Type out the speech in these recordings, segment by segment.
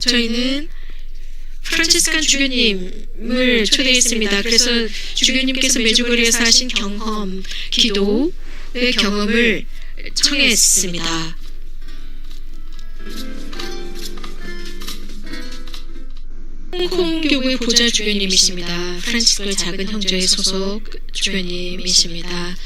저희는 프란치스칸 주교님을 초대했습니다. 그래서 주교님께서 메주거리에서 하신 경험, 기도의 경험을 청했습니다. 홍콩 교구의 보좌 주교님이십니다. 프란치스코의 작은 형제의 소속 주교님이십니다.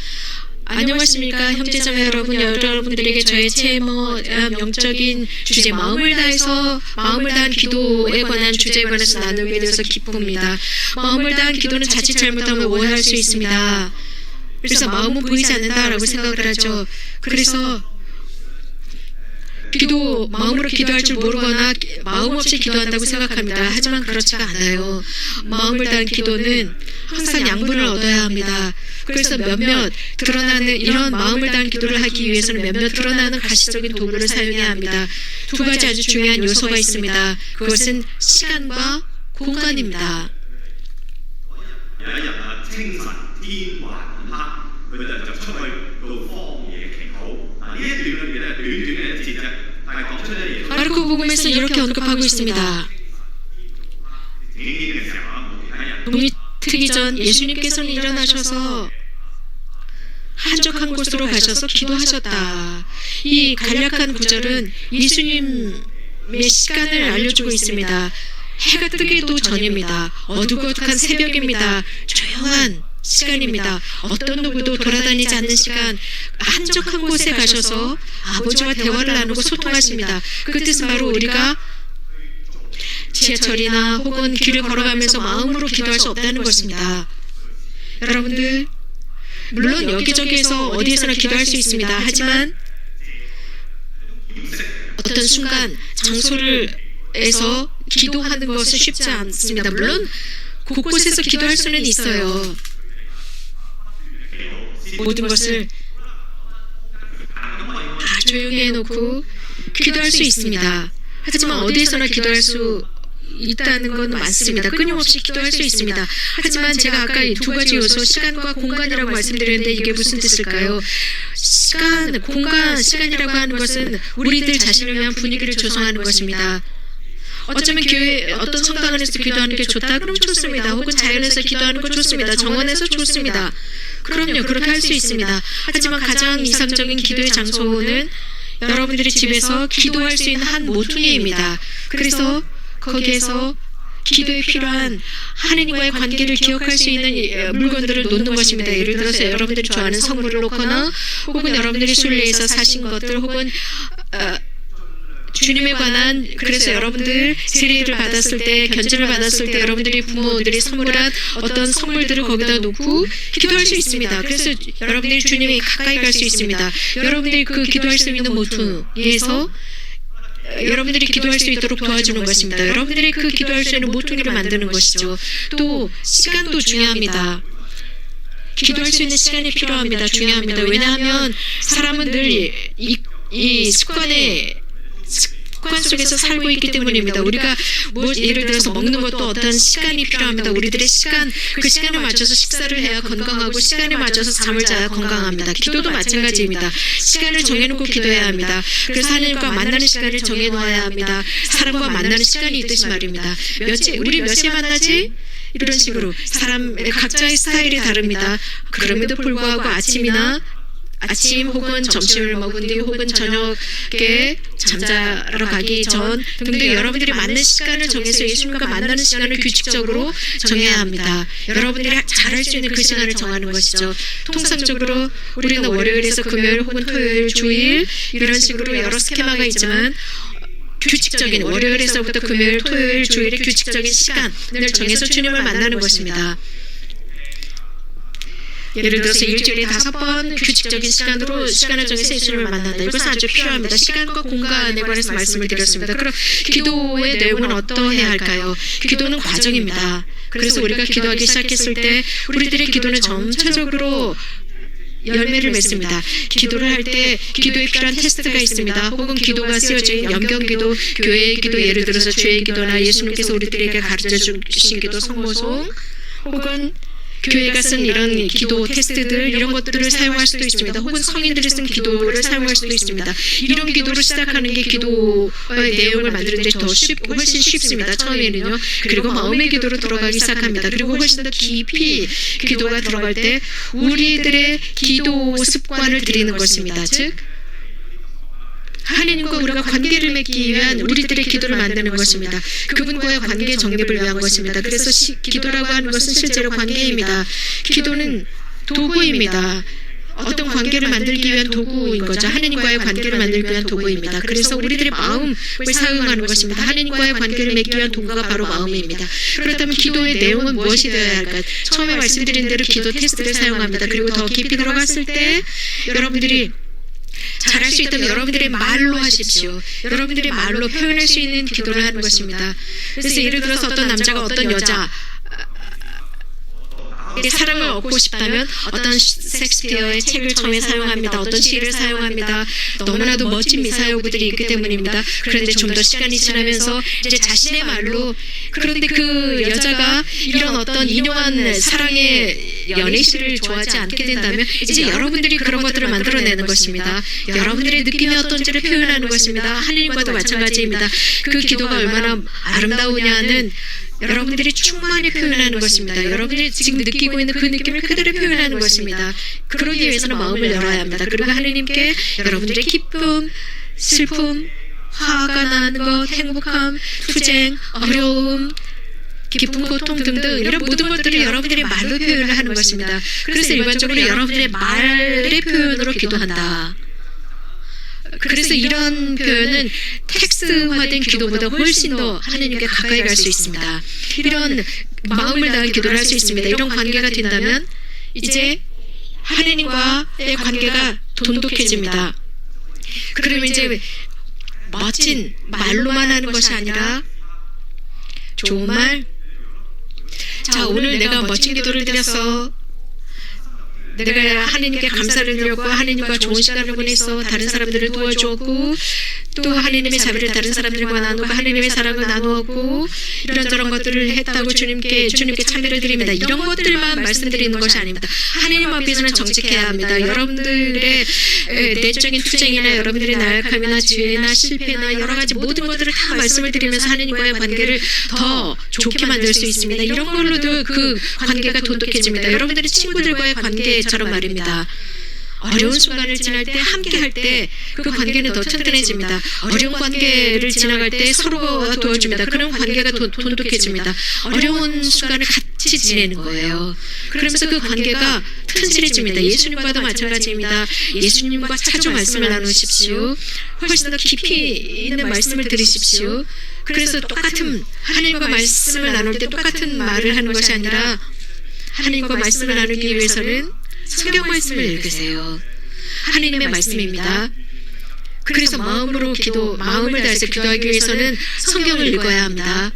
안녕하십니까 형제자매 여러분. 여러분들에게 저의 체모 영적인 주제 마음을 다한 기도에 관한 주제에 관해서 나누게 되어서 기쁩니다. 마음을 다한 기도는 자칫 잘못하면 오해할 수 있습니다. 그래서 마음은 보이지 않는다라고 생각을 하죠. 그래서 마음으로 기도할 줄 모르거나 마음 없이 기도한다고 생각합니다. 하지만 그렇지가 않아요. 마음을 다한 기도는 항상 양분을 얻어야 합니다. 그래서 몇몇 드러나는 이런 마음을 다한 기도를 하기 위해서는 몇몇 드러나는 가시적인 도구를 사용해야 합니다. 두 가지 아주 중요한 요소가 있습니다. 그것은 시간과 공간입니다. 마르코복음에서 이렇게 언급하고 있습니다. 동이 트기 전 예수님께서는 일어나셔서 한적한 곳으로 가셔서 기도하셨다. 이 간략한 구절은 예수님의 시간을 알려주고 있습니다. 해가 뜨기도 전입니다. 어둑어둑한 새벽입니다. 조용한 시간입니다. 어떤 누구도 돌아다니지 않는 시간, 한적한 곳에 가셔서 아버지와 대화를 나누고 소통하십니다. 그 뜻은 바로 우리가 지하철이나 혹은 길을 걸어가면서 마음으로 기도할 수 없다는 것입니다. 여러분들, 물론 여기저기에서 어디에서나 기도할 수 있습니다. 하지만 어떤 순간 장소에서 기도하는 것은 쉽지 않습니다. 물론 곳곳에서 기도할 수는 있어요. 모든 것을 다 조용히 해놓고 기도할 수 있습니다. 하지만 어디에서나 기도할 수 있다는 건 많습니다. 끊임없이 기도할 수 있습니다. 하지만 제가 아까 이 두 가지 요소, 시간과 공간이라고 말씀드렸는데 이게 무슨 뜻일까요? 시간이라고 하는 것은 우리들 자신을 위한 분위기를 조성하는 것입니다. 어쩌면 교회 어떤 성당 안에서 기도하는 게 좋다 그럼 좋습니다. 혹은 자연에서 기도하는 거 좋습니다. 정원에서 좋습니다. 그럼요, 그렇게 할 수 있습니다. 하지만 가장 이상적인 기도의 장소는 여러분들이 집에서 기도할 수 있는 한 모퉁이입니다. 그래서 거기에서 기도에 필요한 하느님과의 관계를 기억할 수 있는 물건들을 놓는 것입니다. 예를 들어서 여러분들이 좋아하는 성물을 놓거나 혹은 여러분들이 순례에서 사신 것들 혹은 주님에 관한, 그래서 여러분들 세례를 받았을 때, 견지를 받았을 때 여러분들이 부모들이 선물한 어떤 선물들을 거기다 놓고 기도할 수 있습니다. 그래서 여러분들이 주님이 가까이 갈 수 있습니다. 여러분들이 그 기도할 수 있는 모퉁이에서 여러분들이 기도할 수 있도록 도와주는 것입니다. 여러분들이 그 기도할 수 있는 모퉁이를 만드는 것이죠. 또 시간도 중요합니다. 기도할 수 있는 시간이 필요합니다. 중요합니다. 왜냐하면 사람은 늘 이 습관 속에서 살고 있기 때문입니다. 우리가 예를 들어서 먹는 것도 어떤 시간이 필요합니다. 우리들의 그 시간에 맞춰서 식사를 해야 건강하고 시간에 맞춰서 잠을 자야 건강합니다. 기도도 마찬가지입니다. 시간을 정해놓고 기도해야 합니다. 그래서 하나님과 만나는 시간을 정해놓아야 합니다. 사람과 만나는 시간이 있듯이 말입니다. 우리 몇 시에 만나지? 이런 식으로 각자의 스타일이 다릅니다. 그럼에도 불구하고 아침 혹은 점심을 먹은 뒤 혹은 저녁에 잠자러 가기 전 등등 여러분들이 맞는 시간을 정해서 예수님과 만나는 시간을 규칙적으로 정해야 합니다. 여러분들이 잘할 수 있는 그 시간을 정하는 것이죠. 통상적으로 우리는 월요일에서 금요일 혹은 토요일, 주일 이런 식으로 여러 스케마가 있지만 규칙적인 월요일에서부터 금요일, 토요일, 주일의 규칙적인 시간을 정해서 주님을 만나는 것입니다. 예를 들어서 일주일에 5번 규칙적인 시간을 정해서 예수님을 만난다. 이것은 아주 필요합니다. 시간과 공간에 관해서 말씀을 드렸습니다. 그럼 기도의 내용은 어떠해야 할까요? 기도는 과정입니다. 그래서 우리가 기도하기 시작했을 때 우리들의 기도는 점차적으로 열매를 맺습니다. 기도를 할 때 기도에 필요한 테스트가 있습니다. 혹은 기도가 쓰여진 연경기도, 교회의 기도, 예를 들어서 주의 기도나 예수님께서 우리들에게 가르쳐 주신 기도, 성모송, 혹은 교회가 쓴 이런 기도 테스트들 이런 것들을 사용할 수도 있습니다. 혹은 성인들이 쓴 기도를 사용할 수도 있습니다. 이런 기도를 시작하는 게 기도의 내용을 만드는데 훨씬 쉽습니다. 처음에는요. 그리고 마음의 기도로 들어가기 시작합니다. 그리고 훨씬 더 깊이 기도가 들어갈 때 우리들의 기도 습관을 들이는 것입니다. 즉 하나님과 우리가 관계를 맺기 위한 우리들의 기도를 만드는 것입니다. 그분과의 관계 정립을 위한 것입니다. 그래서 기도라고 하는 것은 실제로 관계입니다. 기도는 도구입니다. 어떤 관계를 만들기 위한 도구인 거죠. 하나님과의 관계를 만들기 위한 도구입니다. 그래서 우리들의 마음을 사용하는 것입니다. 하나님과의 관계를 맺기 위한 도구가 바로 마음입니다. 그렇다면 기도의 내용은 무엇이 되어야 할까? 처음에 말씀드린 대로 기도 테스트를 사용합니다. 그리고 더 깊이 들어갔을 때 여러분들이 잘할 수 있다면 여러분들의 말로 하십시오. 여러분들의 말로 표현할 수 있는 기도를 하는 것입니다. 그래서 예를 들어서 어떤 남자가 어떤 여자 사랑을 얻고 싶다면 어떤 섹스피어의 책을 처음에 사용합니다. 어떤 시를 사용합니다. 너무나도 멋진 미사여구들이 있기 때문입니다. 그런데 좀 더 시간이 지나면서 이제 자신의 말로 그런데 그 여자가 이런 어떤 인용한 사랑의 연애시를 좋아하지 않게 된다면 이제 여러분들이 그런 것들을 만들어내는 것입니다. 여러분들의 느낌이 어떤지를 표현하는 것입니다. 하나님과도 마찬가지입니다. 그 기도가 얼마나 아름다우냐는 여러분들이 충만히 표현하는 것입니다. 여러분들이 지금 느끼고 있는 그 느낌을 그대로 표현하는 것입니다. 그러기 위해서는 마음을 열어야 합니다. 그리고 하나님께 여러분들의 기쁨, 슬픔, 화가 나는 것, 행복함, 투쟁, 어려움, 기쁨, 고통 등등 이런 모든 것들을 여러분들의 말로 표현을 하는 것입니다. 그래서 일반적으로 여러분들의 말의 표현으로 기도한다. 그래서 이런 표현은 텍스트화된 기도보다 훨씬 더 하나님께 가까이 갈 수 있습니다. 이런 마음을 다한 기도를 할 수 있습니다. 이런 관계가 된다면 이제 하나님과의 관계가 돈독해집니다. 그러면 이제 멋진 말로만 하는 것이 아니라 좋은 말. 자, 오늘 내가 멋진 기도를 드렸어. 내가 하나님께 감사를 드렸고 하나님과 좋은 시간을 보냈어. 다른 사람들을 도와주었고 또 하나님의 자비를 다른 사람들과 나누고 하나님의 사랑을 나누었고 이런저런 것들을 했다고 주님께 참여를 드립니다. 이런 것들만 말씀드리는 것이 아닙니다. 하나님 앞에서는 정직해야 합니다. 여러분들의 내적인 투쟁이나 여러분들의 나약함이나 죄나 실패나 여러 가지 모든 것들을 다 말씀을 드리면서 하나님과의 관계를 더 좋게 만들 수 있습니다. 이런 걸로도 그 관계가 돈독해집니다. 여러분들의 친구들과의 관계처럼 말입니다. 어려운 순간을 지날 때 함께 할 때 그 관계는 더 튼튼해집니다. 어려운 관계를 지나갈 때 서로가 도와줍니다. 그런 관계가 돈독해집니다. 어려운 순간을 같이 지내는 거예요. 그러면서 그 관계가 튼실해집니다. 예수님과도 마찬가지입니다. 예수님과 자주 말씀을 나누십시오. 훨씬 더 깊이 있는 말씀을 들으십시오. 그래서 똑같은 하나님과 말씀을 나눌 때 똑같은 말을 하는 것이 아니라 하나님과 말씀을 나누기 위해서는 성경 말씀을 읽으세요. 하나님의 말씀입니다. 그래서 마음을 다해서 기도하기 위해서는 성경을 읽어야 합니다.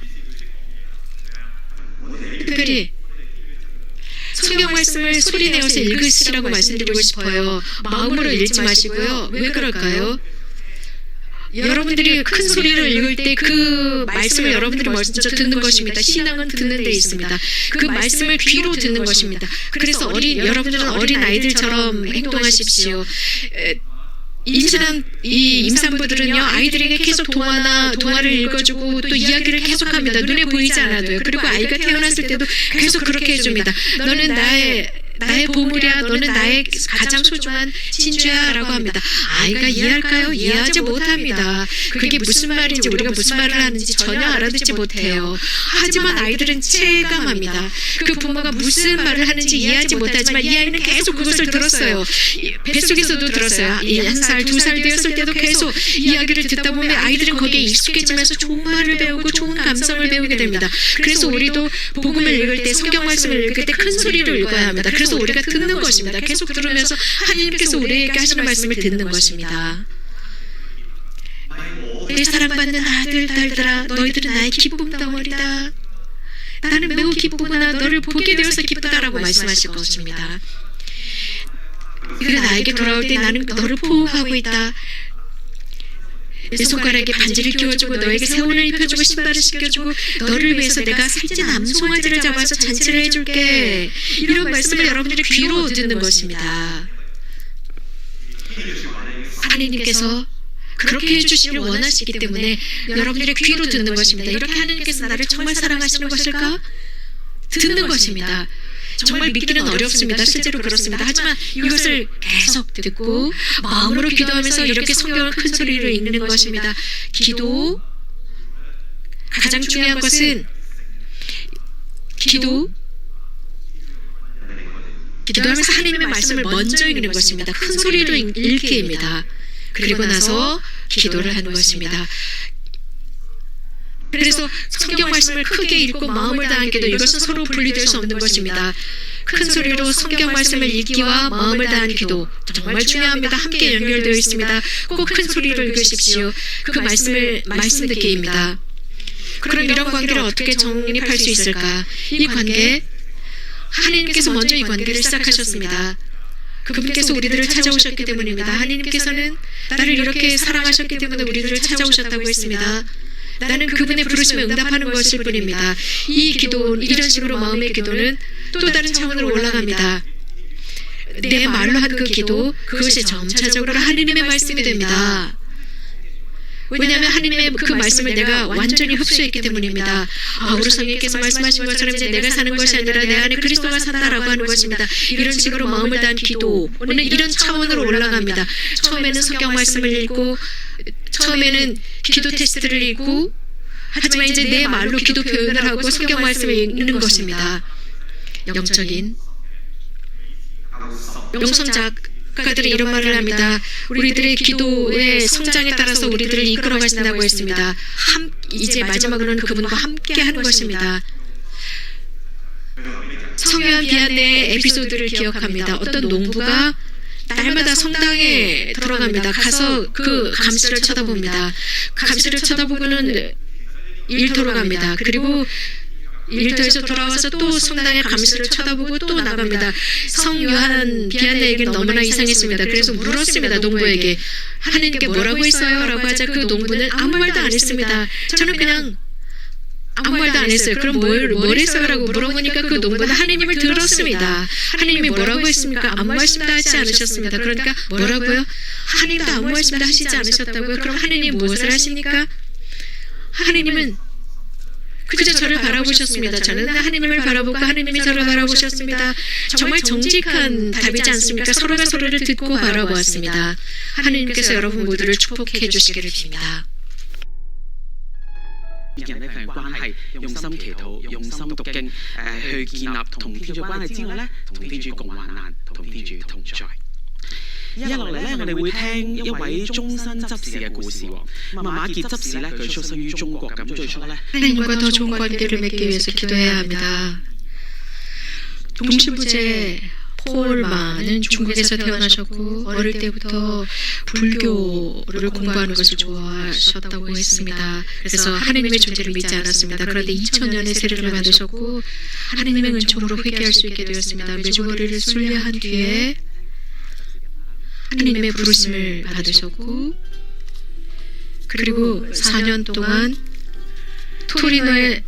특별히 성경 말씀을 소리내어서 읽으시라고 말씀드리고 싶어요. 마음으로 읽지 마시고요. 왜 그럴까요? 여러분들이 큰 소리를 읽을 때 그 말씀을 여러분들이 먼저 듣는 것입니다. 신앙은 듣는 데 있습니다. 그 말씀을 귀로 듣는 것입니다. 그래서 여러분들은 어린 아이들처럼 행동하십시오. 임신한 이 임산부들은요 아이들에게 계속 동화를 읽어주고 또 이야기를 계속합니다. 눈에 보이지 않아도요. 그리고 아이가 태어났을 때도 계속 그렇게 해줍니다. 너는 나의 보물이야. 너는 나의 가장 소중한 진주야 라고 합니다. 아이가 이해할까요? 이해하지 못합니다. 그게 무슨 말인지 우리가 무슨 말을 하는지 전혀 알아듣지 못해요. 하지만 아이들은 체감합니다. 그 부모가 무슨 말을 하는지 이해하지 못하지만 이 아이는 계속 그것을 들었어요. 뱃속에서도 들었어요. 1살, 2살 되었을 때도 계속 이야기를 듣다 보면 아이들은 거기에 익숙해지면서 좋은 말을 배우고 좋은 감성을 배우게 됩니다. 그래서 우리도 복음을 읽을 때 성경 말씀을 읽을 때 큰 소리로 읽어야 합니다. 그래서 우리가 듣는 것입니다. 계속 들으면서 하나님께서 우리에게 하시는 말씀을 듣는 것입니다. 내 사랑받는 아들, 딸들아, 너희들은 나의 기쁨 덩어리다. 나는 매우 기쁘구나. 너를 보게 되어서 기쁘다라고 말씀하실 것입니다. 그가 나에게 돌아올 때 나는 너를 포옹하고 있다. 내 손가락에 반지를 끼워주고 너에게 새 옷을 입혀주고 신발을 신겨주고 너를 위해서 내가 살찐 암송아지를 잡아서 잔치를 해줄게. 이런 말씀을 여러분들이 귀로 듣는 것입니다. 하나님께서 그렇게 해주시기를 원하시기 때문에 여러분들의 귀로 듣는 것입니다. 이렇게 하나님께서 나를 정말 사랑하시는 것일까? 듣는 것입니다. 정말 믿기는 어렵습니다. 실제로 그렇습니다. 하지만 이것을 계속 듣고 마음으로 기도하면서 이렇게 성경을 큰 소리로 읽는 것입니다. 기도, 가장 중요한 것은 기도하면서 하나님의 말씀을 먼저 읽는 것입니다. 큰 소리로 읽기입니다. 그리고 나서 기도를 하는 것입니다. 그래서 성경 말씀을 크게 읽고 마음을 다한 기도, 이것은 서로 분리될 수 없는 것입니다. 큰 소리로 성경 말씀을 읽기와 마음을 다한 기도 정말 중요합니다. 함께 연결되어 있습니다. 꼭 큰 소리로 읽으십시오. 그 말씀을 말씀 듣기입니다. 그럼 이런 관계를 어떻게 정립할 수 있을까? 이 관계, 하나님께서 먼저 이 관계를 시작하셨습니다. 그분께서 우리들을 찾아오셨기 때문입니다. 하나님께서는 나를 이렇게 사랑하셨기 때문에 우리들을 찾아오셨다고 했습니다. 나는 그분의 부르심에 응답하는 것일 뿐입니다. 이 기도, 이런 식으로 마음의 기도는 또 다른 차원으로 올라갑니다. 내 말로 한 그 기도, 그것이 점차적으로 하나님의 말씀이 됩니다. 왜냐하면 하나님의 그 말씀을 내가 완전히 흡수했기 때문입니다. 바울 성령께서 말씀하신 것처럼 이제 내가 사는 것이 아니라 내 안에 그리스도가 산다라고 하는 것입니다. 이런 식으로 마음을 다한 기도는 이런 차원으로 올라갑니다. 처음에는 성경 말씀을 읽고, 처음에는 기도 테스트를 읽고, 하지만 이제 내 말로 기도 표현을 하고 성경 말씀을 읽는 것입니다. 영적인 영성작가들이 이런 말을 합니다. 우리들의 기도의 성장에 따라서 우리들을 이끌어 가신다고 했습니다. 이제 마지막으로는 그분과 함께 하는 것입니다. 성요한 비안의 에피소드를 기억합니다. 어떤 농부가 날마다 성당에 들어갑니다. 가서 그 감시를 쳐다봅니다. 감시를 쳐다보고는 일터로 갑니다. 그리고 일터에서 돌아와서 또 성당의 감시를 쳐다보고 또 나갑니다. 성 요한 비안네에게는 너무나 이상했습니다. 그래서 물었습니다. 농부에게 하나님께 뭐라고 했어요? 라고 하자 그 농부는 아무 말도 안 했습니다. 저는 그냥 아무 말도 안 했어요. 그럼 뭘 했어요? 라고 물어보니까 그 농부는 하나님을 들었습니다. 하나님이 뭐라고 했습니까? 아무 말씀도 하지 않으셨습니다. 그러니까 뭐라고요? 하나님도 아무 말씀도 하시지 않으셨다고요? 그럼 하나님이 무엇을 하십니까? 하나님은 그저 저를 바라보셨습니다. 저는 하나님을 바라보고 하나님이 저를 바라보셨습니다. 정말 정직한 답이지 않습니까? 서로가 서로를 듣고 바라보았습니다. 하나님께서 여러분 모두를 축복해 주시기를 빕니다. 人呢，同關係，用心祈禱，用心讀經，去建立同天主關係之外呢，同天主共患難，同天主同在。一落嚟呢，我哋會聽一位終身執事嘅故事。馬傑執事呢，佢出生於中國，咁最初呢， 하나님과 더 좋은 관계를 맺기 위해서 기도해야 합니다. 동신부제 폴마는 중국에서 태어나셨고 어릴 때부터 불교를 공부하는 것을 좋아하셨다고 했습니다. 그래서 하나님의 존재를 믿지 않았습니다. 그런데 2000년에 세례를 받으셨고 하나님의 은총으로 회개할 수 있게 되었습니다. 메주거리를 순례한 뒤에 하나님의 부르심을 받으셨고 그리고 4년 동안 토리노의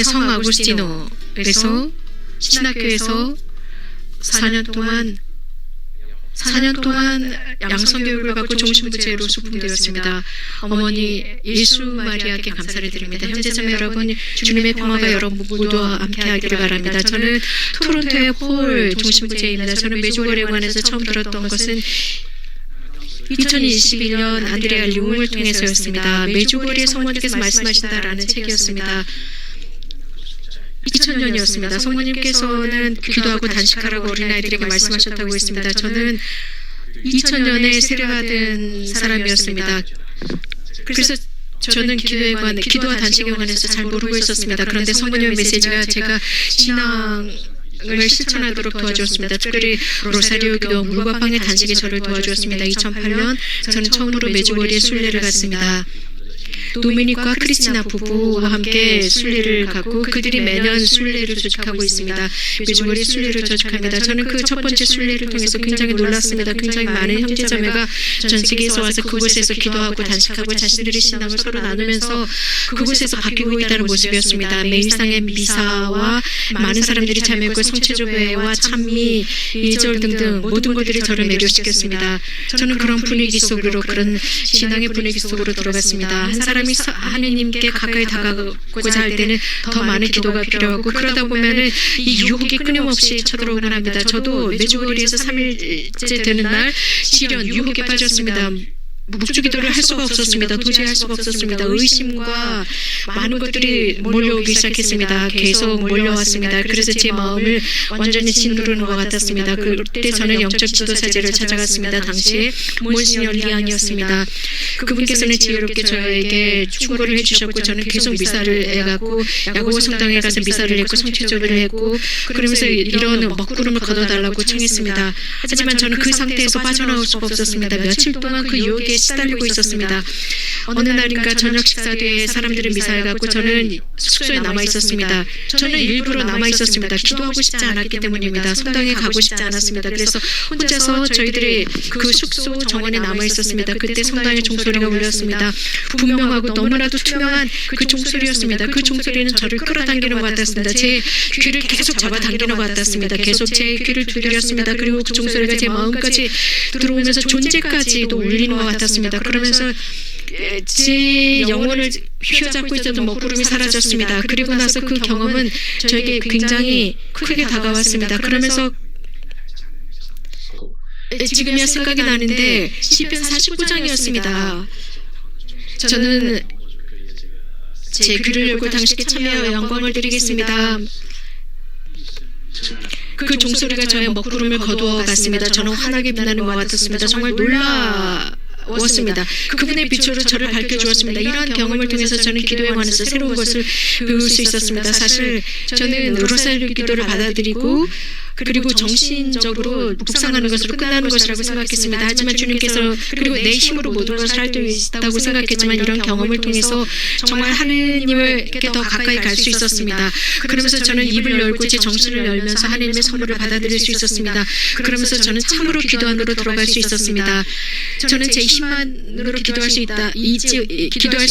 성 아구스티노에서 신학교에서 4년 동안 양성교육을 받고 종신부제로 수품되었습니다. 어머니 예수 마리아께 감사를 드립니다. 현재 자매 여러분, 주님의 평화가 여러분 모두와 함께하기를 바랍니다. 저는 토론토의 폴 종신부제입니다. 저는 메주거리관에서 처음 들었던 것은 2021년 안드레아 융을 통해서였습니다. 메주거리의 성모님께서 말씀하신다라는 책이었습니다. 2000년이었습니다. 성모님께서는 기도하고 단식하라고 어린아이들에게 말씀하셨다고 했습니다. 저는 2000년에 세례받은 사람이었습니다. 그래서 저는 기도와 단식에 관해서 잘 모르고 있었습니다. 그런데 성모님의 메시지가 제가 신앙을 실천하도록 도와주었습니다. 특별히 로사리오 기도, 물과 빵의 단식에 저를 도와주었습니다. 2008년 저는 처음으로 메주거리에 순례를 갔습니다. 도미닉과 크리스티나 부부와 함께 순례를 가고 그들이 매년 순례를 조직하고 있습니다. 메주거리 순례를 조직합니다. 저는 그 첫 번째 순례를 통해서 굉장히 놀랐습니다. 굉장히 많은 형제자매가 전 세계에서 와서 그곳에서 기도하고 단식하고 자신들의 신앙을 서로 나누면서 그곳에서 바뀌고 있다는 모습이었습니다. 매일상의 미사와 많은 사람들이 참여했고 성체조회와 찬미, 예절 등등 모든 것들이 저를 매료시켰습니다. 저는 그런 분위기 속으로 그런 신앙의 분위기 속으로 들어갔습니다. 한 사람이 하느님께 가까이 다가가고자 할 때는 더 많은 기도가 필요하고 그러다 보면은 이 유혹이 끊임없이 쳐들어오곤 합니다. 저도 메주거리에서 3일째 되는 날 시련 유혹에 빠졌습니다. 묵주기도를 할 수가 없었습니다. 도저히 할 수가 없었습니다. 의심과 많은 것들이 몰려오기 시작했습니다. 계속 몰려왔습니다. 그래서 제 마음을 완전히 짓누르는 것 같았습니다. 그때 저는 영적 지도사제를 찾아갔습니다. 당시에 몬시녀 리앙이었습니다. 그분께서는 지혜롭게 저에게 충고를 해주셨고 저는 계속 미사를 해갖고 야고보 성당에 가서 미사를 했고 성취조를 했고 그러면서 이런 먹구름을 걷어달라고 청했습니다. 하지만 저는 그 상태에서 빠져나올 수가 없었습니다. 며칠 동안 그 유혹에 시달리고 있었습니다. 어느 날인가 저녁 식사 뒤에 사람들은 미사를 갖고 저는 숙소에 남아 있었습니다. 저는 일부러 남아 있었습니다. 기도하고 싶지 않았기 때문입니다. 성당에 가고 싶지 않았습니다. 그래서 혼자서 저희들이 그 숙소 정원에 남아 있었습니다. 그때 성당의 종소리가 울렸습니다. 분명하고 너무나도 투명한 그 종소리였습니다. 그 종소리는 저를 끌어당기는 것 같았습니다. 제 귀를 계속 잡아당기는 것 같았습니다. 계속 제 귀를 두드렸습니다. 그리고 그 종소리가 제 마음까지 들어오면서 존재까지도 울리는 것 같았습니다. 그러면서 제 영혼을 휘어잡고 있었던 먹구름이 사라졌습니다. 그리고 나서 그 경험은 저에게 굉장히 크게 다가왔습니다. 그러면서 지금이야 생각이 나는데 시편 49장이었습니다. 저는 제 귀를 열고 당신께 참여하여 영광을 드리겠습니다. 그 종소리가 저의 먹구름을 거두어 갔습니다. 저는 환하게 빛나는 것 같았습니다. 정말 놀라웠습니다. 그분의 빛으로 저를 밝혀주었습니다. 이러한 경험을 통해서 저는 기도에 관해서 새로운 것을 배울 수 있었습니다. 사실 저는 로사리오 기도를 받아들이고 그리고 정신적으로 묵상하는 것으로 끝나는 것이라고 생각했습니다. 하지만 주님께서 그리고 내 힘으로 모든 것을 할 수 있다고 생각했지만 이런 경험을 통해서 정말 하느님께 더 가까이 갈 수 있었습니다. 그러면서 저는 입을 열고 제 정신을 열면서 하느님의 선물을 받아들일 수 있었습니다. 그러면서 저는 참으로 기도 안으로 들어갈 수 있었습니다. 저는 제 힘만으로 기도할 수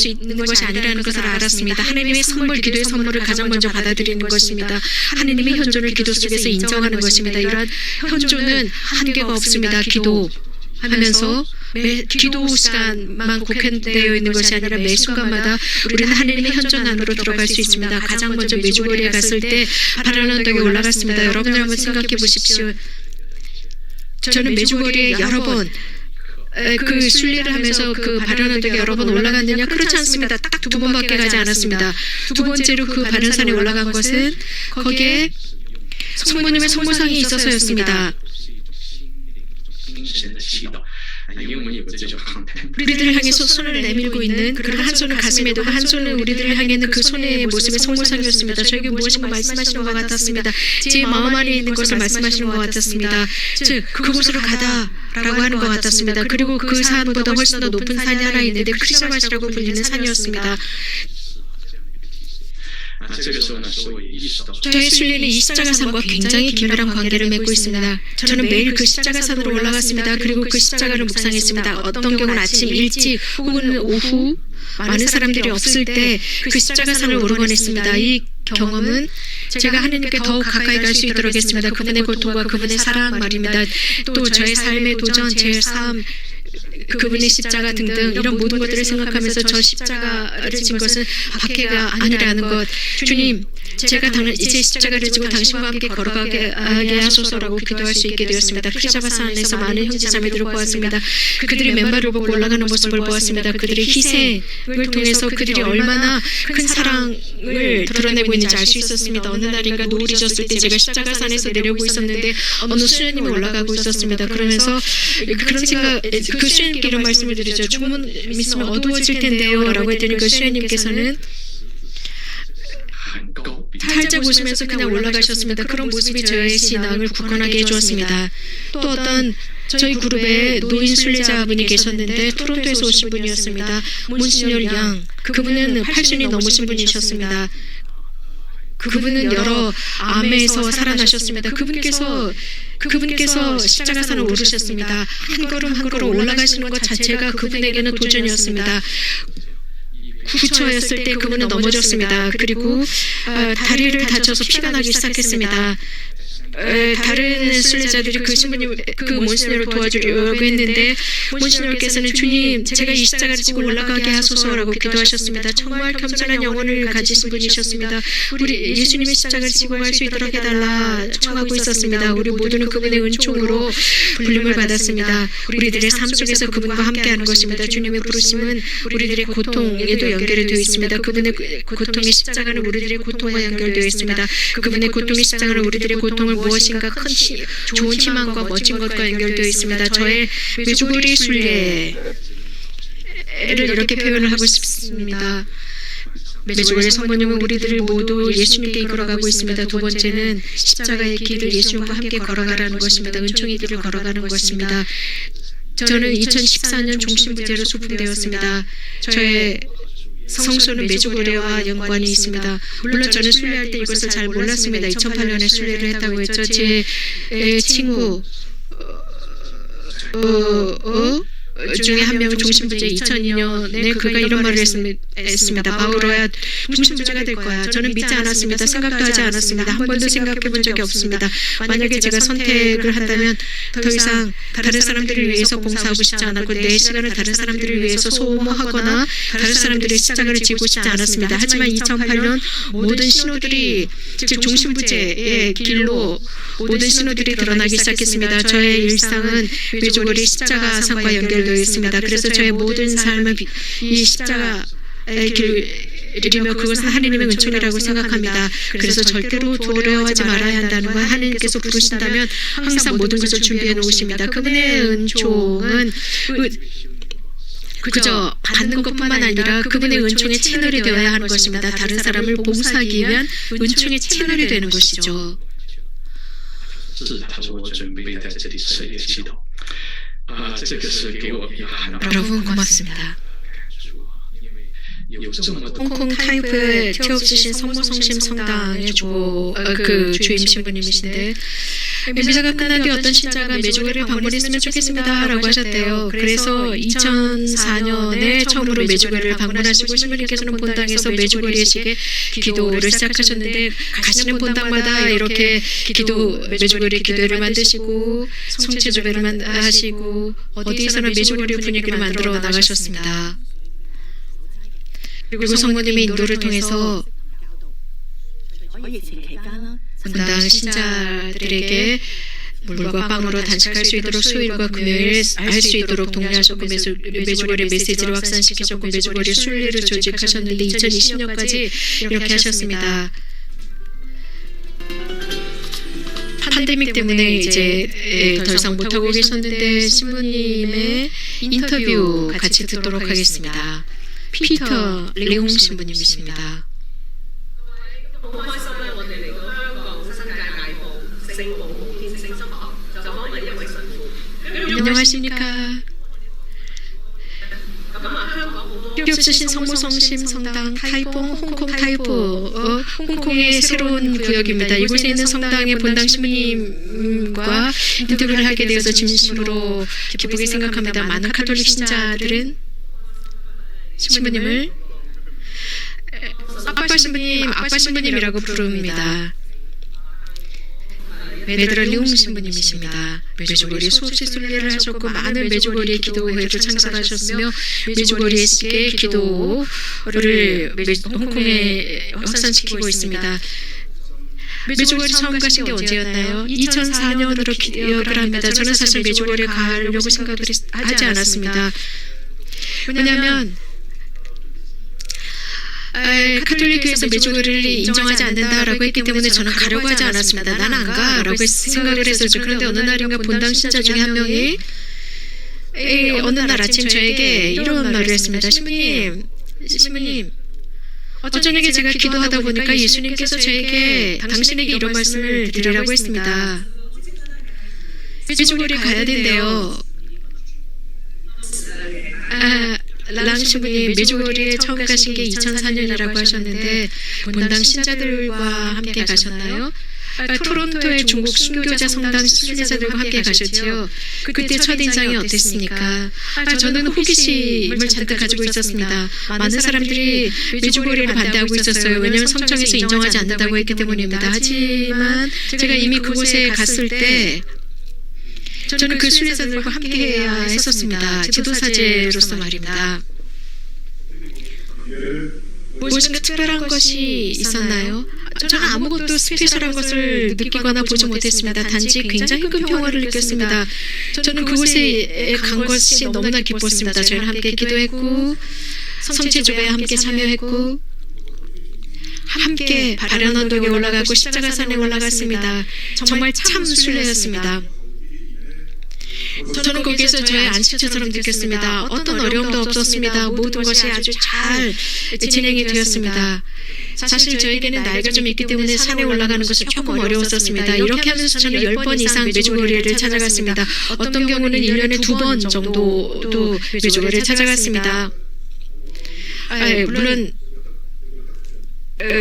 있는 것이 아니라는 것을 알았습니다. 하느님의 선물, 기도의 선물을 가장 먼저 받아들이는 것입니다. 하느님의 현존을 기도 속에서 인정하는 것입니다. 이러한 현존은 한계가 없습니다. 기도하면서 매 기도 시간만 국한되어 있는 것이 아니라 매 순간마다 우리는 하느님의 현존 안으로 들어갈 수 있습니다. 가장 먼저 메주거리에 갔을 때 파란 언덕에 올라갔습니다. 여러분들 한번 생각해 보십시오. 저는 메주거리에 여러 번 그 순례를 하면서 그 바른 언덕에 여러 번 올라갔느냐? 그렇지 않습니다. 딱 2번밖에 가지 않았습니다. 두 번째로 그 바른 산에 올라간 것은 거기에 성모님의 성모상이 있어서였습니다. 우리들을 향해 손을 내밀고 있는 그리고 한 손은 가슴에 두고 한 손은 우리들을 향해 있는 그 손의 모습의 성모상이었습니다. 저에게 무엇인가 말씀하시는 것 같았습니다. 제 마음 안에 있는 것을 말씀하시는 것 같았습니다. 즉 그곳으로 가다라고 하는 것 같았습니다. 그리고 그 산보다 훨씬 더 높은 산이 하나 있는데 크리스마스라고 불리는 산이었습니다. 저의 순례는 이 십자가산과 굉장히 긴밀한 관계를 맺고 있습니다. 저는 매일 그 십자가산으로 올라갔습니다. 그리고 그 십자가를 묵상했습니다. 어떤 경우는 아침 일찍 혹은 오후 많은 사람들이 없을 때 그 십자가산을 오르곤 했습니다. 이 경험은 제가 하느님께 더욱 가까이 갈 수 있도록 했습니다. 그분의 고통과 그분의 사랑 말입니다. 또 저의 삶의 도전, 제 삶, 그분의 십자가 등등 이런 모든 것들을 생각하면서 저 십자가를 진 것은 박해가 아니라는 것. 주님, 제가 이제 십자가를 지고 당신과 함께 걸어가게 하소서라고 기도할 수 있게 되었습니다. 크리스마스 안에서 많은 형제자매들을 보았습니다. 그들이 맨발을 벗고 올라가는 모습을 보았습니다. 그들의 희생을 통해서 그들이 얼마나 큰 사랑을 드러내고 있는지 알 수 있었습니다. 어느 날인가 노을이 졌을 때 제가 십자가산에서 내려오고 있었는데 어느 수녀님이 올라가고 있었습니다. 그러면서 그런 생각, 그 수녀님께 이런 말씀을 드리죠. 주문 있으면 어두워질 텐데요 라고 했더니 그 수녀님께서는 살짝 웃으면서 그냥 올라가셨습니다. 그런 모습이 저의 신앙을 굳건하게 해주었습니다. 또 어떤 저희 그룹에 노인 순례자분이 계셨는데 토론토에서 오신 분이었습니다. 몬시녀 양, 그분은 80이 넘으신 분이셨습니다. 그분은 여러 암에서 살아나셨습니다. 그분께서 십자가산을 오르셨습니다. 한 걸음 한 걸음 올라가시는 것 자체가 그분에게는 도전이었습니다. 구초였을 때 그분은 넘어졌습니다. 그리고 다리를 다쳐서 피가 나기 시작했습니다. 다른 순례자들이 그 몬시녀를 도와주려고 했는데 몬시녀께서는 주님, 제가 이 십자가를 지고 올라가게 하소서라고 기도하셨습니다. 정말 겸손한 영혼을 가지신 분이셨습니다. 우리 예수님의 십자가를 지고 갈 수 있도록 해달라 청하고 있었습니다. 우리 모두는 그분의 은총으로 불림을 받았습니다. 우리들의 삶 속에서 그분과 함께하는 것입니다. 주님의 부르심은 우리들의 고통에도 연결이 되어 있습니다. 그분의 고통의 십자가는 우리들의 고통과 연결되어 있습니다. 그분의 고통의 십자가는 우리들의 고통을 무엇인가 큰 좋은 희망과 멋진 것과 연결되어 있습니다. 저의 메주거리 순례를 이렇게 표현을 하고 싶습니다. 메주거리 성모님은 우리들을 모두 예수님께 이끌어가고 있습니다. 두 번째는 십자가의 길을 예수님과 함께 걸어가라는 것입니다. 은총의 길을 걸어가는 것입니다. 저는 2014년 종신부제로 소풍되었습니다. 저의 성소는 메주거리와 연관이 있습니다. 물론 저는 순례할 때 이것을 잘 몰랐습니다. 2008년에 순례를 했다고 했죠. 제 친구 중에 한 명은 종신부제 2002년에 그가 이런 말을 했습니다. 바울어야 종신부제가 될 거야. 저는 믿지 않았습니다. 생각도 하지 않았습니다. 한 번도 생각해 본 적이 없습니다. 만약에 제가 선택을 한다면 더 이상 다른 사람들을 위해서 봉사하고 싶지 않았고 내 시간을 다른 사람들을 위해서 소모하거나 다른 사람들의 십자가를 지고 싶지 않았습니다. 하지만 2008년 모든 신호들이 즉 종신부제의 길로 모든 신호들이 드러나기 시작했습니다. 저의 일상은 메주거리 십자가상과 연결되어 있습니다. 그래서 저의 모든 삶은 이 십자가의 길이며 그것은 하느님의 은총이라고 생각합니다. 그래서 절대로 두려워하지 말아야 한다는 건 하느님께서 부르신다면 항상 모든 것을 준비해 놓으십니다. 그분의 은총은 그저 받는 것뿐만 아니라 그분의 은총의 채널이 되어야 하는 것입니다. 다른 사람을 봉사하기 위한 은총의 채널이 되는 것이죠. 是，他说我准备在这里设一个系统，这个是给我一个很大的 여러분 고맙습니다. 有这么多 홍콩 타이프의 태업지신 성모성심 성당의 주임 신부님이신데 미사가 끝난 뒤 어떤 신자가 메주거리를 방문했으면 좋겠습니다 라고 하셨대요. 그래서 2004년에 처음으로 메주거리를 방문하시고 신부님께서는 본당에서 메주거리의 시계 기도를 시작하셨는데 가시는 본당마다 이렇게 메주거리 기도회를 만드시고 성체주배를 하시고 어디에서나 메주거리 분위기를 만들어 나가셨습니다. 그리고 성모님의 인도를 통해서 본당 신자들에게 물과 빵으로 단식할 수 있도록 수요일과 금요일 할 수 있도록 독려하셨고 메주거리 메시지를 확산시키셨고 메주거리 순례를 조직하셨는데 2020년까지 이렇게 하셨습니다. 팬데믹 때문에 이제 더 이상 못하고 계셨는데 신부님의 인터뷰 같이 듣도록 하겠습니다. 피터 리홍 신부님이십니다. 안녕하십니까. 태업지신 성모성심 성당 타이퐁 홍콩 타이포 홍콩의 새로운 구역입니다. 이곳에 있는 성당의 본당 신부님과 인터뷰를 하게 되어서 진심으로 기쁘게 생각합니다. 많은 가톨릭 신자들은 신부님을 아빠 신부님이라고 부릅니다. 메드럴리움 신부님이십니다. 메주거리 수없이 순례를 하셨고 많은 메주거리의 기도회를 창설하셨으며 메주거리의 시계 기도를 홍콩에 확산시키고 있습니다. 메주거리 처음 가신 게 언제였나요? 2004년으로 기억을 합니다. 저는 사실 메주거리에 가려고 생각을 하지 않았습니다. 왜냐하면 카톨릭교에서 메주거리를 인정하지 않는다라고 했기 때문에 저는 가려고 하지 않았습니다. 나는 안 가라고 생각을 했었죠. 그런데 어느 날인가 본당 신자 중에 한 명이 어느 날 아침 저에게 이런 말을 했습니다. 신부님 어쩌녁에 제가 기도하다 보니까 예수님께서 저에게 당신에게 이런 말씀을 드리라고 했습니다. 메주고리에 가야 된대요. 랑 신부님, 메주고리에 처음 가신 게 2004년이라고 하셨는데 본당 신자들과 함께 가셨나요? 토론토의 중국 순교자 성당 순례자들과 함께 가셨지요. 그때 첫인상이 어땠습니까? 저는 호기심을 잔뜩 가지고 있었습니다. 많은 사람들이 메주고리를 반대하고 있었어요. 왜냐하면 성청에서 인정하지 않는다고 했기 때문입니다. 하지만 제가 이미 그곳에 갔을 때 저는 그 순례자들과 함께해야 했었습니다. 지도사제로서 말입니다. 무엇인가 특별한 것이 있었나요? 저는 아무것도 스페셜한 것을 느끼거나 보지 못했습니다. 단지 굉장히 큰 평화를 느꼈습니다. 저는 그곳에 간 것이 너무나 기뻤습니다. 저희는 함께 기도했고 성체주배에 함께 참여했고 함께 바련언덕에 올라가고 십자가산에 올라갔습니다. 정말 참 순례였습니다. 저는 거기에서 저의 안식처처럼 느꼈습니다. 어떤 어려움도 없었습니다. 모든 것이 아주 잘 진행이 되었습니다. 사실 저에게는 나이가 좀 있기 때문에 산에 올라가는 것이 조금 어려웠었습니다. 이렇게 하면서 저는 10번 이상 메주고리를 찾아갔습니다. 어떤 경우는 1년에 2번 정도도 메주고리를 찾아갔습니다. 물론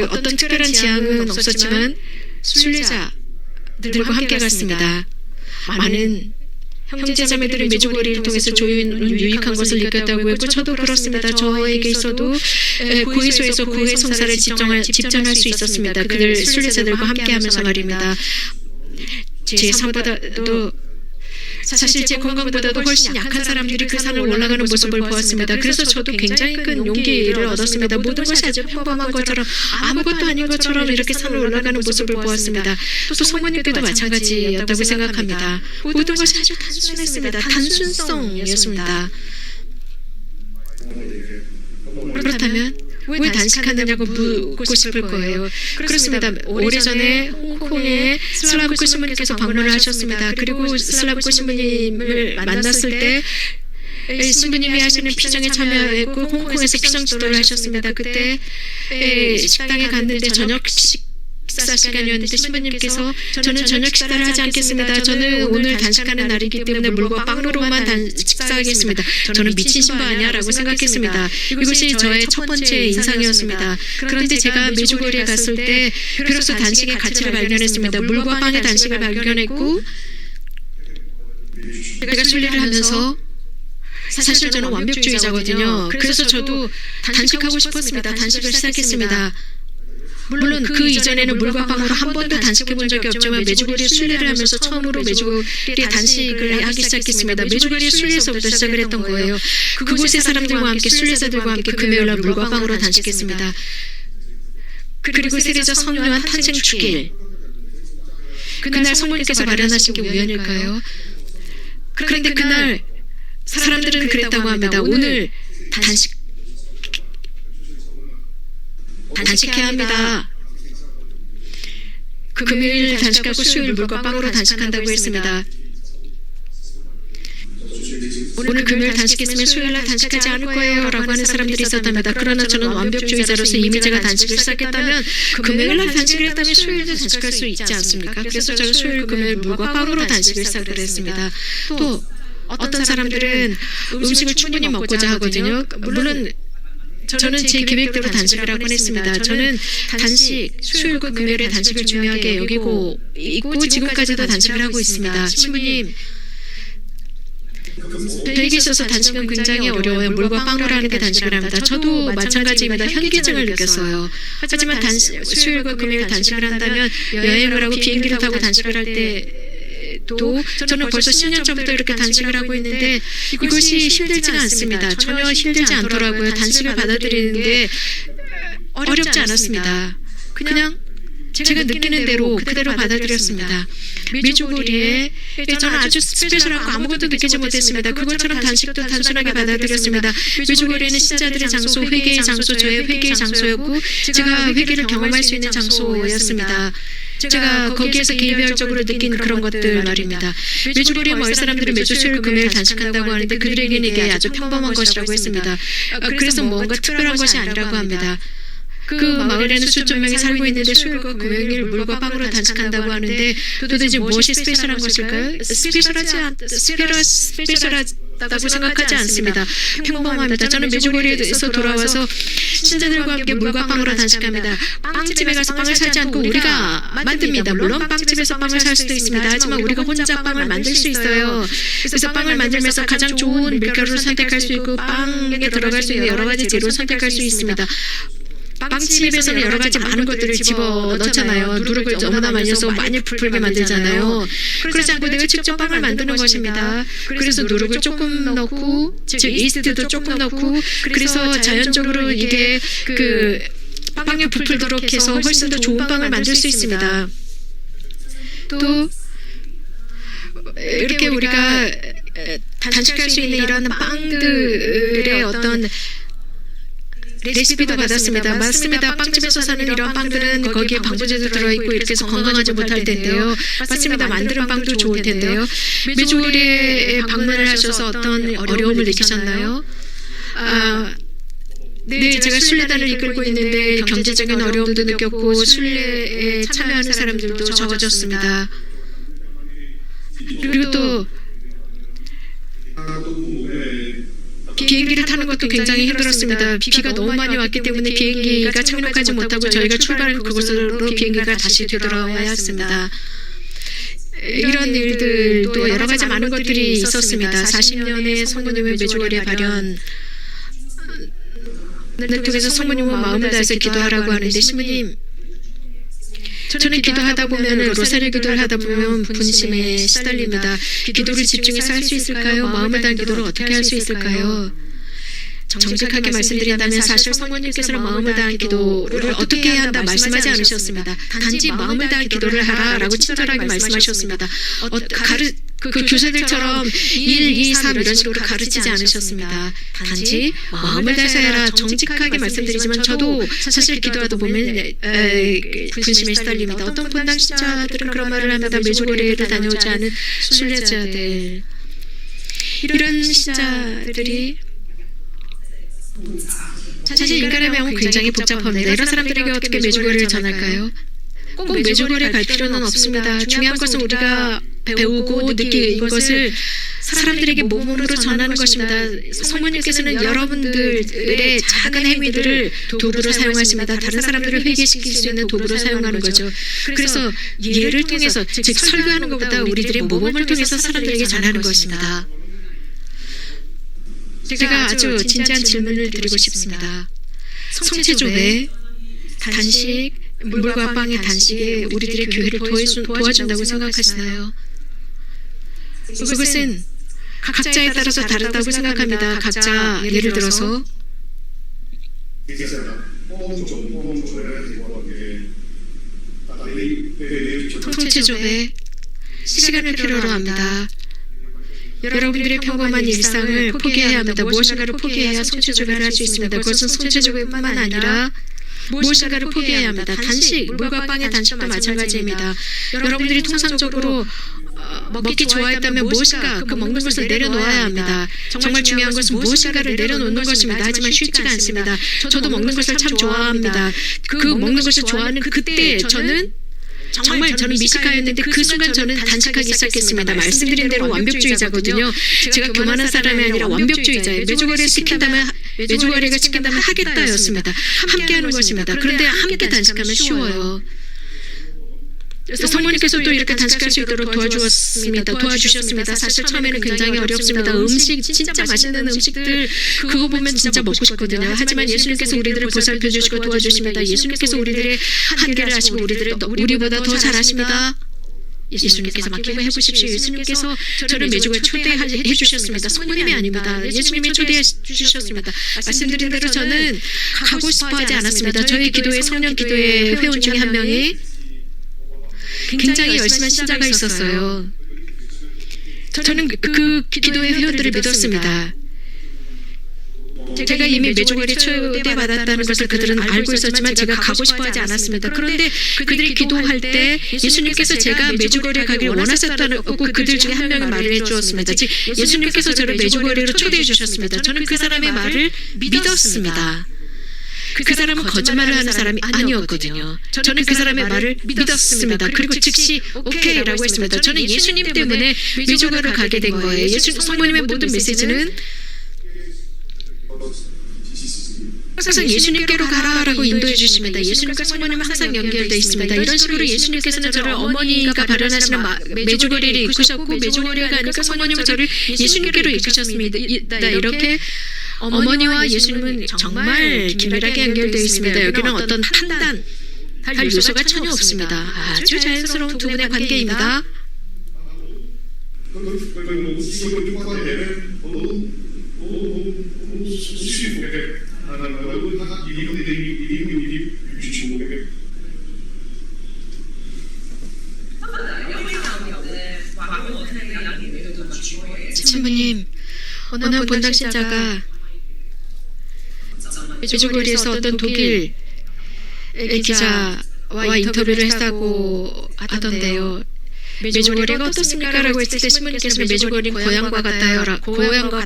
어떤 특별한 지향은 없었지만 순례자들과 함께 갔습니다. 많은 형제자매들은 메주고리를 통해서 조율은 유익한 것을 느꼈다고 했고 저도 그렇습니다. 저에게 있어도 고해소에서 고해 성사를 집전할 수 있었습니다. 그들 순례자들과 함께하면서 말입니다. 제 삶보다도 사실 제 건강보다도 훨씬 약한 사람들이 그 산을 올라가는 모습을 보았습니다. 그래서 저도 굉장히 큰 용기를 얻었습니다. 모든 것이 아주 평범한 것처럼 아무것도 아닌 것처럼 이렇게 산을 올라가는 모습을 보았습니다. 또 성모님 때도 마찬가지였다고 생각합니다. 모든 것이 아주 단순했습니다. 단순성이었습니다. 그렇다면 왜 단식하느냐고 묻고 싶을 거예요. 그렇습니다. 오래전에 홍콩에 슬라브코 신부님께서 방문을 하셨습니다. 그리고 슬라브코 신부님을 만났을 때 신부님이 하시는 피정에 참여했고 홍콩에서 피정 지도를 하셨습니다. 그때 식당에 갔는데 저녁 식사 시간이었는데 신부님께서 저는 저녁 식사를 하지 않겠습니다. 저는 오늘 단식하는 날이기 때문에 물과 빵으로만 식사하겠습니다. 저는 미친 신부 아니야? 라고 생각했습니다. 이것이 저의 첫 번째 인상이었습니다. 그런데 제가 메주고리에 갔을 때 비로소 단식의 가치를 발견했습니다. 물과 빵의 단식을 발견했고 제가 순례를 하면서 사실 저는 완벽주의자거든요. 그래서 저도 단식하고 싶었습니다. 단식을 시작했습니다. 물론 그 이전에는 물과 빵으로 한 번도 단식해 본 적이 없지만 메주고리에 순례를 하면서 처음으로 메주고리에 단식을 하기 시작했습니다. 메주고리에 순례에서부터 시작을 했던 거예요. 그곳의 사람들과 함께 순례자들과 함께 금요일날 물과 빵으로 단식했습니다. 그리고 세례자 성요한 탄생 축일 그날 성모님께서 마련하신 게 우연일까요? 그런데 그날 사람들은 그랬다고 합니다. 오늘 단식해야 합니다. 금요일 단식하고 수요일 물과 빵으로 단식한다고 했습니다. 오늘 금요일 단식했으면 수요일날 단식하지 않을 거예요 라고 하는 사람들이 있었답니다. 그러나 저는 완벽주의자로서 이미 제가 단식을 시작했다면 금요일날 단식을 했다면 수요일도 단식할 수 있지 않습니까? 그래서 저는 수요일 금요일 물과 빵으로 단식을 시작을 했습니다. 또 어떤 사람들은 음식을 충분히 먹고자 하거든요. 물론 저는 제 계획대로 단식을 하곤 했습니다. 저는 단식, 수요일과 금요일에 단식을 중요하게 여기고 있고 지금까지도 단식을 하고 있습니다. 신부님, 저에게 있어서 단식은 굉장히 어려워요. 물과 빵으로 하는 게 단식을 합니다. 저도 마찬가지입니다. 현기증을 느꼈어요. 하지만 수요일과 금요일 단식을 한다면 여행을 하고 비행기를 타고 단식을 할 때도 저는 벌써 10년 전부터 이렇게 단식을 하고 있는데 이것이 힘들지가 않습니다. 전혀 힘들지 않더라고요. 단식을 받아들이는 게 어렵지 않았습니다. 그냥 제가 느끼는 대로 그대로 받아들였습니다. 메주고리에 저는 아주 스페셜하고 아무것도 느끼지 못했습니다. 그것처럼 단식도 단순하게 받아들였습니다. 메주고리에는 신자들의 장소, 회개의 장소, 저의 회개의 장소였고 제가 회개를 경험할 수 있는 장소였습니다. 제가 거기에서 개별적으로 느낀 그런 것들 말입니다. 메주고리에 모일 사람들은 매주 수요일 금요일 단식한다고 하는데 그들에게는 이게 아주 평범한 것이라고 했습니다. 그래서 뭔가 특별한 것이 아니라고 합니다. 그 마을에는 수천 명이 살고 있는데 수요일과 금요일 물과 빵으로 단식한다고 하는데 도대체 무엇이 스페셜한 것일까요? 스페셜하다고 생각하지 않습니다. 평범합니다. 저는 메주거리에서 돌아와서 신자들과 함께 물과 빵으로 단식합니다. 빵집에 가서 빵을 사지 않고 우리가 만듭니다. 물론 빵집에서 빵을 살 수도 있습니다. 하지만 우리가 혼자 빵을 만들 수 있어요. 그래서 빵을 만들면서 가장 좋은 밀가루를 선택할 수 있고 빵에 들어갈 수 있는 여러 가지 재료를 선택할 수 있습니다. 빵집에서는 여러 가지 많은 것들을 집어 넣잖아요. 누룩을 너무나 많이 넣어서 많이 부풀게 만들잖아요. 그렇지 않고 내가 직접 빵을 만드는 것입니다. 그래서 누룩을 조금 넣고, 즉 이스트도 조금 넣고, 그래서 자연적으로 이게 그 빵이 부풀도록 해서 훨씬 더 좋은 빵을 만들 수 있습니다. 또 이렇게 우리가 단식할 수 있는 이런 빵들의 어떤 레시피도 받았습니다. 맞습니다. 빵집에서 사는 이런 빵들은 거기에 방부제도 들어있고 이렇게 해서 건강하지 못할 텐데요. 맞습니다. 만드는 빵도 좋을 텐데요. 메주거리에 방문을 하셔서 어떤 어려움을 느끼셨나요? 네, 제가 순례단을 이끌고 있는데 경제적인 어려움도 느꼈고 순례에 참여하는 사람들도 적어졌습니다. 그리고 또 비행기를 타는 것도 굉장히 힘들었습니다. 비가 너무 많이 왔기 때문에 비행기가 착륙하지 못하고 저희가 출발한 그곳으로 비행기가 다시 되돌아와야 했습니다. 이런 일들도 여러 가지 많은 것들이 있었습니다. 40년의 성모님의 메주거리의 발현을 통해서 성모님은 마음을 다해서 기도하라고 하는데 신부님, 저는 기도하다 보면 로사리 기도를 하다 보면 분심에 시달립니다. 기도를 집중해서 할 수 있을까요? 마음을 다한 기도를 어떻게 할 수 있을까요? 정직하게 말씀드린다면 사실 성모님께서는 마음을 다한 기도를 어떻게 해야 한다 말씀하지 않으셨습니다. 단지 마음을 다한 기도를 하라라고 친절하게 말씀하셨습니다. 그 교사들처럼 1, 2, 3 이런 식으로 가르치지 않으셨습니다. 단지 마음을 다해서 해라. 정직하게 말씀드리지만 저도 사실 기도하다 보면 분심에 시달립니다. 어떤 본당 신자들은 그런 말을 합니다. 메주거리에도 다녀오지 않은 순례자들, 이런 신자들이 사실 인간의 마음은 굉장히 복잡합니다. 이런 사람들에게 어떻게 메주거리를 전할까요? 꼭 메주거리에 갈 필요는 없습니다. 중요한 것은 우리가 배우고 느낀 것을 사람들에게 몸으로 전하는 것입니다. 성모님께서는 여러분들의 작은 행위들을 도구로 사용하십니다. 다른 사람들을 회개시킬 수 있는 도구로 사용하는 거죠. 그래서 예를 통해서, 즉 설교하는 것보다 우리들의 모범을 통해서 사람들에게 전하는 것입니다. 제가 아주 진지한 질문을 드리고 싶습니다. 성체조회, 단식, 물과 빵의 단식에 우리들의 교회를 도와준다고 생각하시나요? 그것은 각자에 따라서 다르다고 생각합니다. 각자 예를 들어서 성체조회 시간을 필요로 합니다. 여러분들의 평범한 일상을 포기해야 합니다. 무엇인가를 포기해야 성체조회를 할 수 있습니다. 그것은 성체조회뿐만 아니라 무엇인가를 포기해야 합니다. 단식, 물과 빵의 단식도 마찬가지입니다. 여러분들이 통상적으로 먹기 좋아했다면 무엇인가 그 먹는 것을 내려놓아야 합니다. 정말 중요한 것은 무엇인가를 내려놓는 것입니다. 하지만 쉽지가 않습니다. 저도 먹는 것을 참 좋아합니다. 그 먹는 것을 좋아하는 그때 저는 미식가였는데 그 순간 저는 단식하기 시작했습니다. 말씀드린 대로 완벽주의자거든요. 제가 교만한 사람이 아니라 완벽주의자예요. 메주거리가 시킨다면 하겠다였습니다. 함께하는 것입니다. 그런데 함께 단식하면 쉬워요. 성모님께서 또 이렇게 단식할 수 있도록 도와주셨습니다. 사실 처음에는 굉장히 어렵습니다. 음식, 진짜 맛있는 음식들 그거 보면 진짜 먹고 싶거든요. 하지만 예수님께서 우리들을 보살펴 주시고 도와주십니다. 예수님께서 우리들의 한계를 아시고 우리보다 더 잘하십니다. 예수님께서 맡기고 해보십시오. 예수님께서 저를 메주거리에 초대해 주셨습니다. 성모님이 아닙니다. 예수님이 초대해 주셨습니다. 말씀드린 대로 저는 가고 싶어 하지 않았습니다. 저희 기도회, 성령 기도회 회원 중에 한 명이 굉장히 열심한 신자가 있었어요. 저는 그 기도회 회원들을 믿었습니다. 제가 이미 메주거리에 초대받았다는 것을 그들은 알고 있었지만 제가 가고 싶어 하지 않았습니다. 그런데 그들이 기도할 때 예수님께서 제가 메주거리에 가기를 원하셨다고 그들 중에 한 명이 말을 해주었습니다. 즉 예수님께서 저를 메주거리로 초대해 주셨습니다. 저는 그 사람의 말을 믿었습니다. 그 사람은 거짓말을 하는 사람이 아니었거든요. 저는 그 사람의 말을 믿었습니다. 그리고 즉시 오케이라고 했습니다. 저는 예수님 때문에 메주고를 가게 된 거예요. 성모님의 모든 메시지는 항상 예수님께로 가라라고 인도해 주십니다. 예수님과 성모님은 항상 연결되어 있습니다. 이런 식으로 예수님께서는 저를 어머니가 발현하시는 메주거리를 이끄셨고, 메주거리가 아니라 성모님은 저를 예수님께로 이끄셨습니다. 이렇게 어머니와 예수님은 정말 긴밀하게 연결되어 있습니다. 여기는 어떤 판단할 요소가 전혀 없습니다. 아주 자연스러운 두 분의 관계입니다. 신부님, 오늘 본당 신자가 메주고리에서 어떤 독일 기자와 인터뷰를 했다고 하던데요. 메주고리가 어떻습니까라고 했을 때 신부님께서는 메주고리는 고향과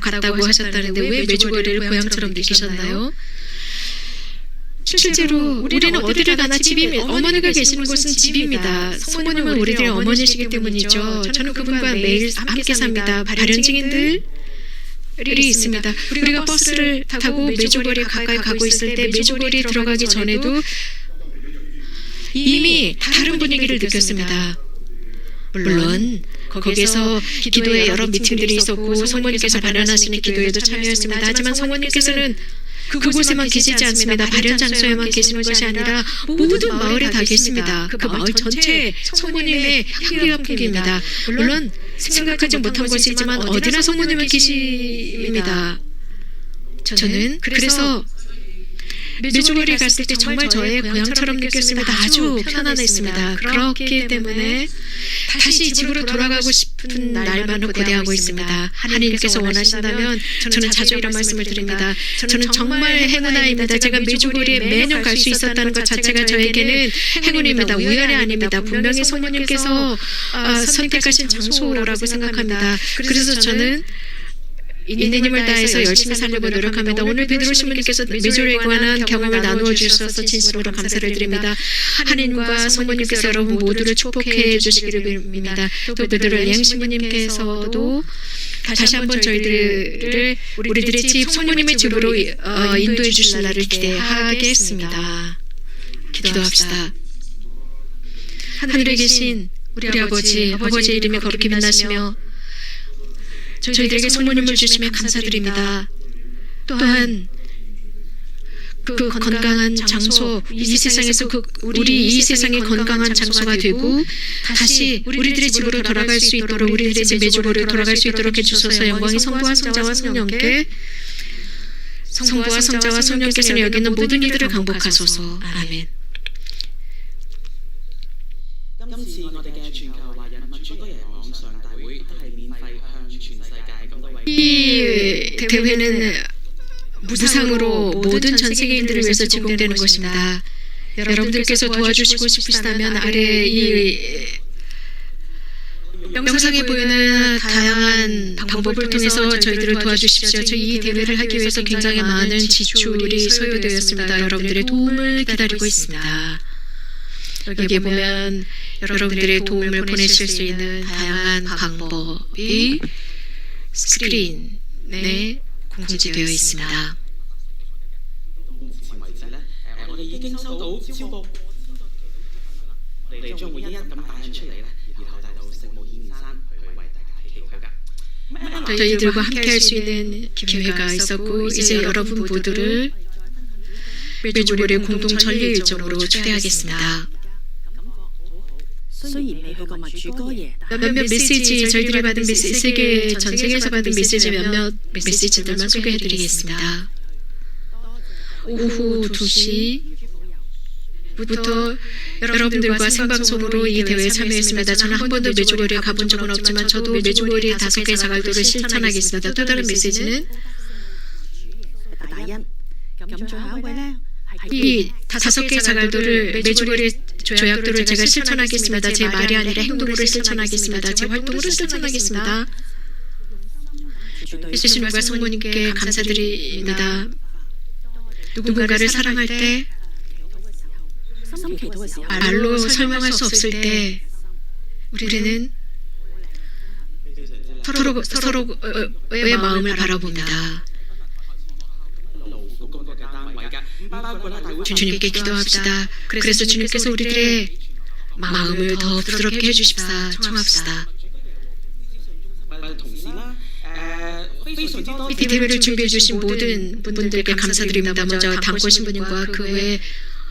같다고 하셨다는데 왜 메주고리를 고향처럼 느끼셨나요? 실제로 우리는 어디를 가나 집입니다. 어머니가 계시는 곳은 집입니다. 성모님은 우리들의 어머니시기 때문이죠. 저는 그분과 매일 함께 삽니다. 발현 증인들이 있습니다. 우리가 버스를 타고 메주거리에 가까이 가고 있을 때 메주거리에 들어가기 전에도 이미 다른 분위기를 느꼈습니다. 물론 거기에서 기도에 여러 미팅들이 있었고 성모님께서 발현하시는 기도에도 참여했습니다. 하지만 성모님께서는 그곳에만 계시지 않습니다. 발현 장소에만 계시는 것이 아니라 모든 마을에 다 계십니다. 그 마을 전체에 성모님의 향기가 풍깁니다. 물론 생각하지 못한 것이지만 어디나 성모님은 계십니다. 저는 그래서 메주거리에 갔을 때 정말 저의 고향처럼 느꼈습니다. 아주 편안했습니다. 그렇기 때문에 다시 집으로 돌아가고 싶은 날만을 고대하고 있습니다. 하나님께서 원하신다면 저는 자주 이런 말씀을 드립니다. 저는 정말 행운아입니다. 제가 메주거리에 매년 갈 수 있었다는 것 자체가 저에게는 행운입니다. 우연이 아닙니다. 분명히 성모님께서 선택하신 장소라고 생각합니다. 그래서 저는 있는 힘을 다해서 열심히 살려고 노력합니다. 오늘 베드로 신부님께서 메주거리에 관한 경험을 나누어 주셔서 진심으로 감사를 드립니다. 하나님과 성모님께서 여러분 모두를 축복해 주시기를 빕니다. 또 베드로 양 신부님께서도 다시 한번 저희들을 우리들의 집 성모님의 집으로 인도해 주실 날을 기대하겠습니다. 기도합시다. 하늘에 계신 우리 아버지의 이름이 거룩히 빛나시며 저희들에게 성모님을 주시며 감사드립니다. 또한 그 건강한 장소, 이 세상에서 우리 이 세상의 건강한 장소가 되고 다시 우리들의 집으로 돌아갈 수 있도록 우리들의 집 메주거리로 돌아갈 수 있도록 해주소서. 영광이 성부와 성자와 성령께 성부와 성자와 성령께서는 여기 있는 모든 이들을 강복하소서. 아멘. 이 대회는 무상으로 모든 전 세계인들을 위해서 제공되는 것입니다. 여러분들께서 도와주시고 싶으시다면 아래 이 영상에 보이는 다양한 방법을 통해서 저희들을 도와주십시오. 이 대회를 하기 위해서 굉장히 많은 지출이 소요되었습니다. 여러분들의 도움을 기다리고 있습니다. 여기에 보면 여러분들의 도움을 보내실 수 있는 다양한 방법이 스크린에 공지되어 있습니다. 저희들과 함께할 수 있는 기회가 있었고 이제 여러분 모두를 메주거리 공동 전례 일정으로 초대하겠습니다. 몇몇 메시지 저희들이 받은 메시지 전 세계에서 받은 메시지 몇몇 메시지들만 소개해드리겠습니다. 오후 2시부터 여러분들과 생방송으로 이 대회에 참여했습니다. 저는 한 번도 메주거리에 가본 적은 없지만 저도 메주거리의 5개 자갈도를 실천하겠습니다. 또 다른 메시지는 이 5개의 자갈도를 메주거리 조약도를 제가 실천하겠습니다. 제 말이 아니라 행동으로 실천하겠습니다. 제 활동으로 실천하겠습니다. 예수님과 성모님께 감사드립니다. 누군가를 사랑할 때, 말로 설명할 수 없을 때 우리는 서로의 마음을 바라봅니다. 주님께 기도합시다. 그래서 주님께서 우리들의 마음을 더 부드럽게 해주십사 청합시다. 이 대회를 준비해 주신 모든 분들께 감사드립니다. 먼저 단골 신부님과 그 외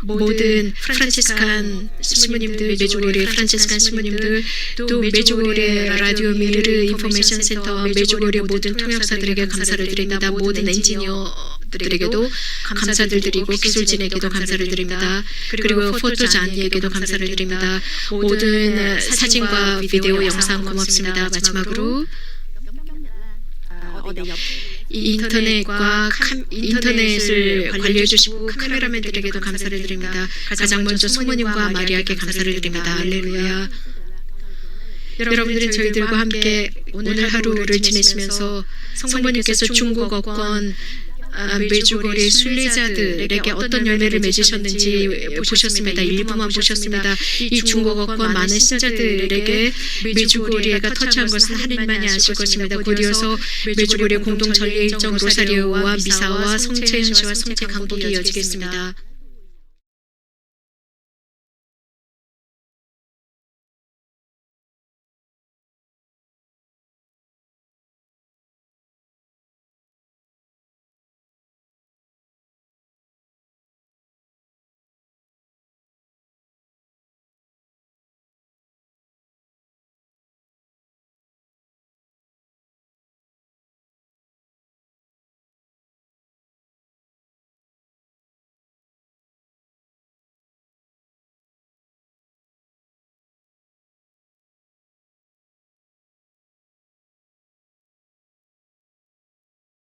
모든 프란치스칸 신부님들, 메주고리의 프란치스칸 신부님들, 또 메주고리의 라디오 미르르 인포메이션 센터와 메주고리의 모든 통역사들에게 감사를 드립니다. 모든 엔지니어들에게도 감사를 드리고 기술진에게도 감사를 드립니다. 그리고 포토잔에게도 감사를 드립니다. 모든 사진과 비디오 영상 고맙습니다. 마지막으로 인터넷을 관리해 주시고 카메라맨들에게도 감사를 드립니다. 가장 먼저 성모님과 마리아께 감사를 드립니다. 할렐루야. 여러분들은 저희들과 함께 오늘 하루를 지내시면서 성모님께서 중국어권 메주고리 순례자들에게 어떤 열매를 맺으셨는지 보셨습니다. 일부만 보셨습니다. 이 중국어권 많은 신자들에게 메주고리가 터치한 것은 하나님만이 아실 것입니다. 곧이어서 메주고리 공동 전례 일정 로사리오와 미사와 성체 현시와 성체 강복이 이어지겠습니다.